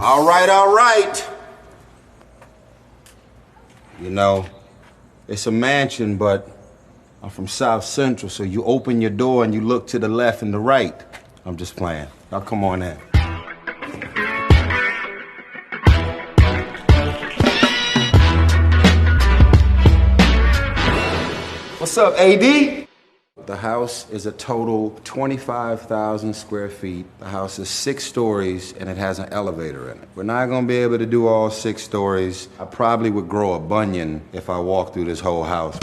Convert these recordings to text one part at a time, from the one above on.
All right, all right. You know, it's a mansion, but I'm from South Central, so you open your door and you look to the left and the right. I'm just playing. Y'all come on in. What's up, AD? The house is a total 25,000 square feet. The house is 6 stories and it has an elevator in it. We're not gonna be able to do all 6 stories. I probably would grow a bunion if I walked through this whole house.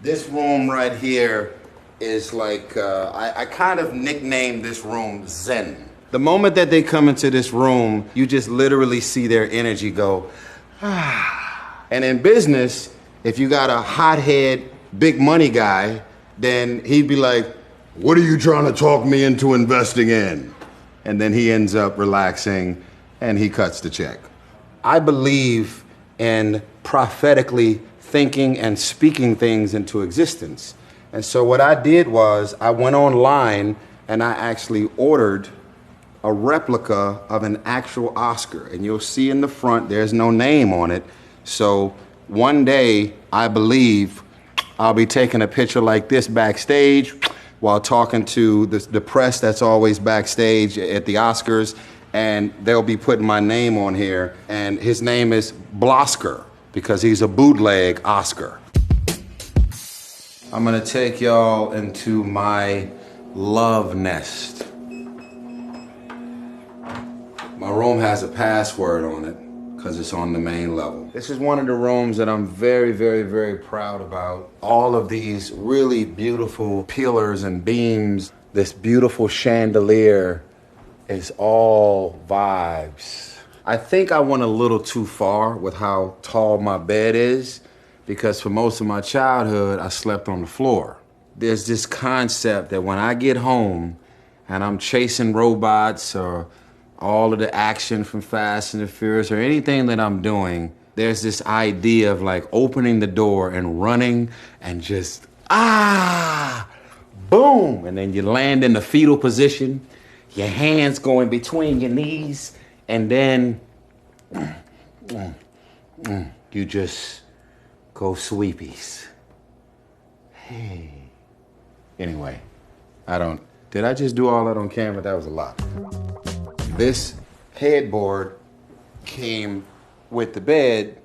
This room right here is like, I kind of nicknamed this room Zen. The moment that they come into this room, you just literally see their energy go, ah. And in business, if you got a hothead, big money guy, then he'd be like, what are you trying to talk me into investing in? And then he ends up relaxing and he cuts the check. I believe in prophetically thinking and speaking things into existence. And so what I did was I went online and I actually ordered a replica of an actual Oscar. And you'll see in the front, there's no name on it. So one day, I believe I'll be taking a picture like this backstage while talking to the press that's always backstage at the Oscars, and they'll be putting my name on here, and his name is Blosker because he's a bootleg Oscar. I'm gonna take y'all into my love nest. My room has a password on it because it's on the main level. This is one of the rooms that I'm very, very, very proud about. All of these really beautiful pillars and beams, this beautiful chandelier is all vibes. I think I went a little too far with how tall my bed is because for most of my childhood, I slept on the floor. There's this concept that when I get home and I'm chasing robots or all of the action from Fast and the Furious or anything that I'm doing, there's this idea of like opening the door and running and just, boom. And then you land in the fetal position, your hands go in between your knees, and then you just go sweepies. Hey. Anyway, did I just do all that on camera? That was a lot. This headboard came with the bed,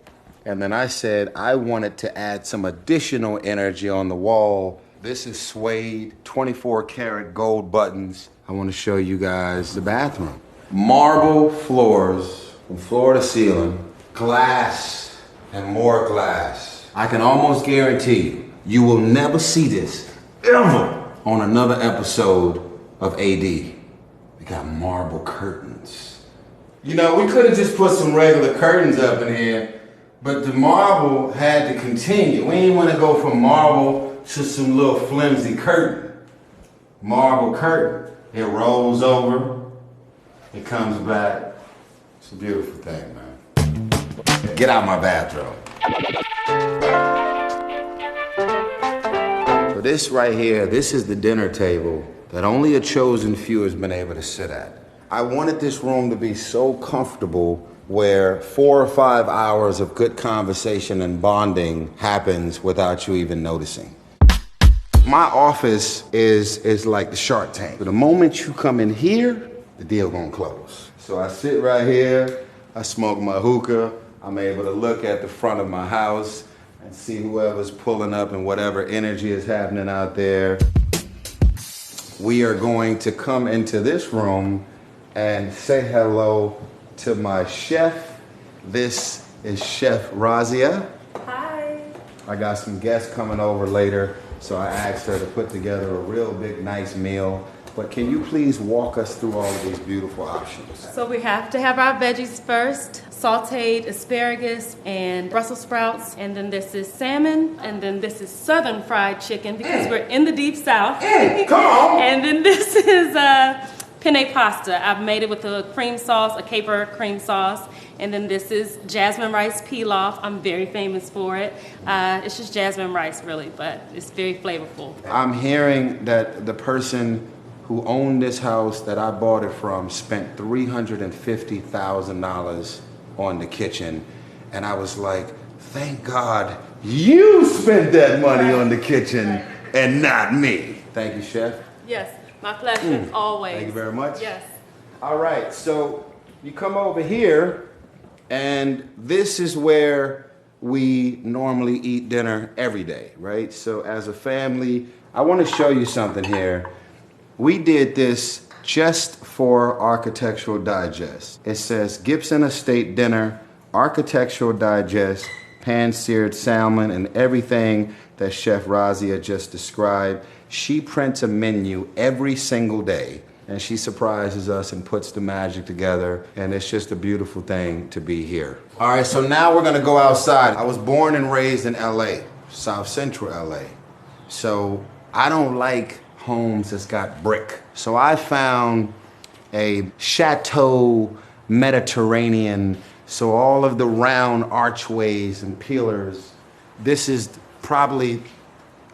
and then I said I wanted to add some additional energy on the wall. This is suede, 24 karat gold buttons. I want to show you guys the bathroom. Marble floors from floor to ceiling, glass and more glass. I can almost guarantee you will never see this ever on another episode of AD. We got marble curtains. You know, we could have just put some regular curtains up in here, but the marble had to continue. We didn't want to go from marble to some little flimsy curtain. Marble curtain. It rolls over, it comes back. It's a beautiful thing, man. Get out my bathroom. So this right here, this is the dinner table that only a chosen few has been able to sit at. I wanted this room to be so comfortable where 4 or 5 hours of good conversation and bonding happens without you even noticing. My office is like the Shark Tank. But the moment you come in here, the deal gonna close. So I sit right here, I smoke my hookah, I'm able to look at the front of my house and see whoever's pulling up and whatever energy is happening out there. We are going to come into this room and say hello to my chef. This is Chef Razia. Hi. I got some guests coming over later, so I asked her to put together a real big, nice meal. But can you please walk us through all of these beautiful options? So we have to have our veggies first. Sauteed asparagus and Brussels sprouts. And then this is salmon. And then this is southern fried chicken because we're in the deep south. Come on! And then this is penne pasta. I've made it with a cream sauce, a caper cream sauce. And then this is jasmine rice pilaf. I'm very famous for it. It's just jasmine rice really, but it's very flavorful. I'm hearing that the person who owned this house that I bought it from spent $350,000 on the kitchen. And I was like, thank God you spent that money on the kitchen and not me. Thank you, Chef. Yes, my pleasure, always. Thank you very much. Yes. All right, so you come over here, and this is where we normally eat dinner every day, right? So as a family, I want to show you something here. We did this just for Architectural Digest. It says Gibson Estate Dinner, Architectural Digest, pan-seared salmon, and everything that Chef Razia just described. She prints a menu every single day, and she surprises us and puts the magic together, and it's just a beautiful thing to be here. All right, so now we're gonna go outside. I was born and raised in LA, South Central LA. So I don't like homes that's got brick. So I found a chateau Mediterranean, so all of the round archways and pillars. This is probably,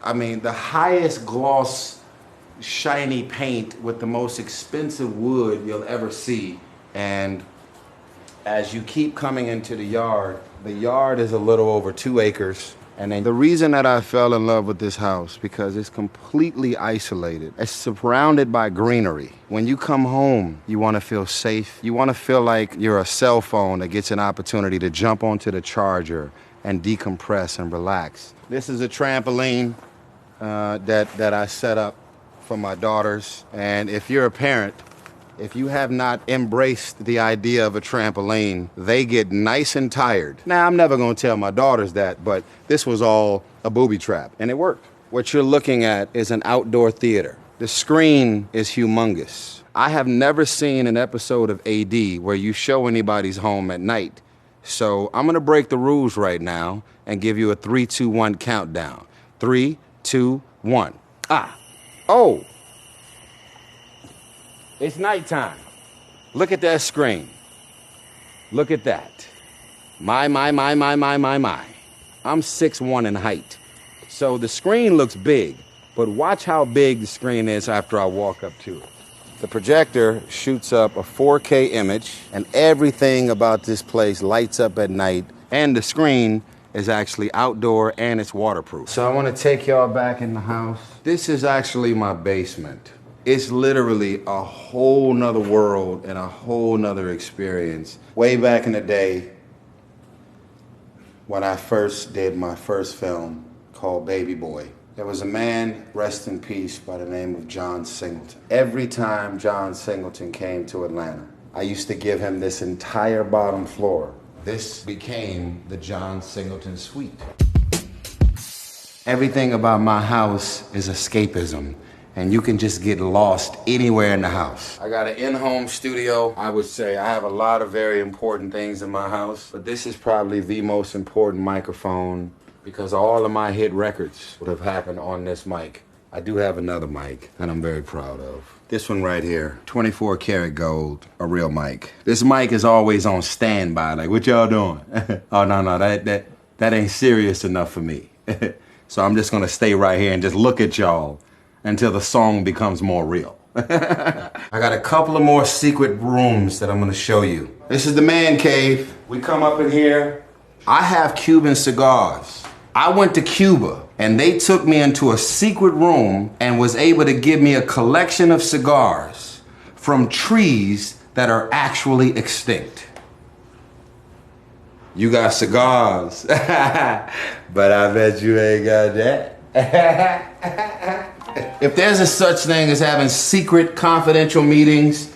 I mean, the highest gloss, shiny paint with the most expensive wood you'll ever see. And as you keep coming into the yard is a little over 2 acres. And then the reason that I fell in love with this house, because it's completely isolated. It's surrounded by greenery. When you come home, you want to feel safe. You want to feel like you're a cell phone that gets an opportunity to jump onto the charger and decompress and relax. This is a trampoline that I set up for my daughters. And if you're a parent, if you have not embraced the idea of a trampoline, they get nice and tired. Now, I'm never gonna tell my daughters that, but this was all a booby trap, and it worked. What you're looking at is an outdoor theater. The screen is humongous. I have never seen an episode of AD where you show anybody's home at night. So I'm gonna break the rules right now and give you a 3, 2, 1 countdown. 3, 2, 1. Oh. It's nighttime. Look at that screen. Look at that. My. I'm 6'1" in height. So the screen looks big, but watch how big the screen is after I walk up to it. The projector shoots up a 4K image, and everything about this place lights up at night, and the screen is actually outdoor and it's waterproof. So I want to take y'all back in the house. This is actually my basement. It's literally a whole nother world and a whole nother experience. Way back in the day, when I first did my first film called Baby Boy, there was a man, rest in peace, by the name of John Singleton. Every time John Singleton came to Atlanta, I used to give him this entire bottom floor. This became the John Singleton Suite. Everything about my house is escapism, and you can just get lost anywhere in the house. I got an in-home studio. I would say I have a lot of very important things in my house, but this is probably the most important microphone because all of my hit records would have happened on this mic. I do have another mic that I'm very proud of. This one right here, 24 karat gold, a real mic. This mic is always on standby, like, what y'all doing? Oh, no, that ain't serious enough for me. So I'm just gonna stay right here and just look at y'all until the song becomes more real. I got a couple of more secret rooms that I'm gonna show you. This is the man cave. We come up in here. I have Cuban cigars. I went to Cuba and they took me into a secret room and was able to give me a collection of cigars from trees that are actually extinct. You got cigars, but I bet you ain't got that. If there's a such thing as having secret confidential meetings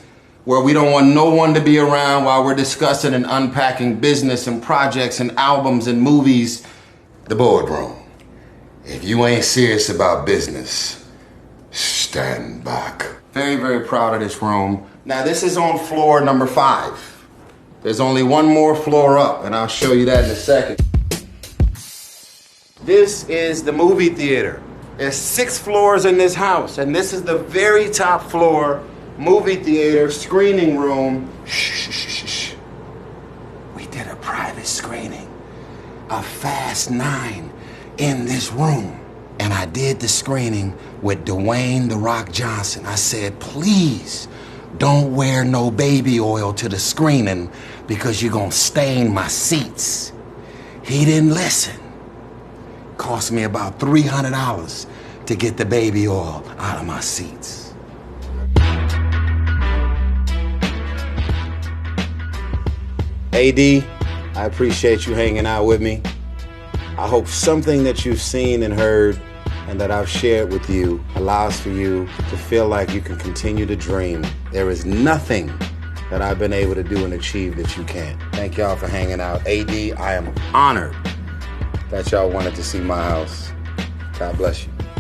where we don't want no one to be around while we're discussing and unpacking business and projects and albums and movies, the boardroom. If you ain't serious about business, stand back. Very, very proud of this room. Now this is on floor number 5. There's only one more floor up, and I'll show you that in a second. This is the movie theater. There's 6 floors in this house, and this is the very top floor, movie theater, screening room. Shh. We did a private screening of Fast 9 in this room. And I did the screening with Dwayne "The Rock" Johnson. I said, please don't wear no baby oil to the screening because you're gonna stain my seats. He didn't listen. Cost me about $300 to get the baby oil out of my seats. AD, I appreciate you hanging out with me. I hope something that you've seen and heard and that I've shared with you allows for you to feel like you can continue to dream. There is nothing that I've been able to do and achieve that you can't. Thank y'all for hanging out. AD, I am honored that y'all wanted to see my house. God bless you.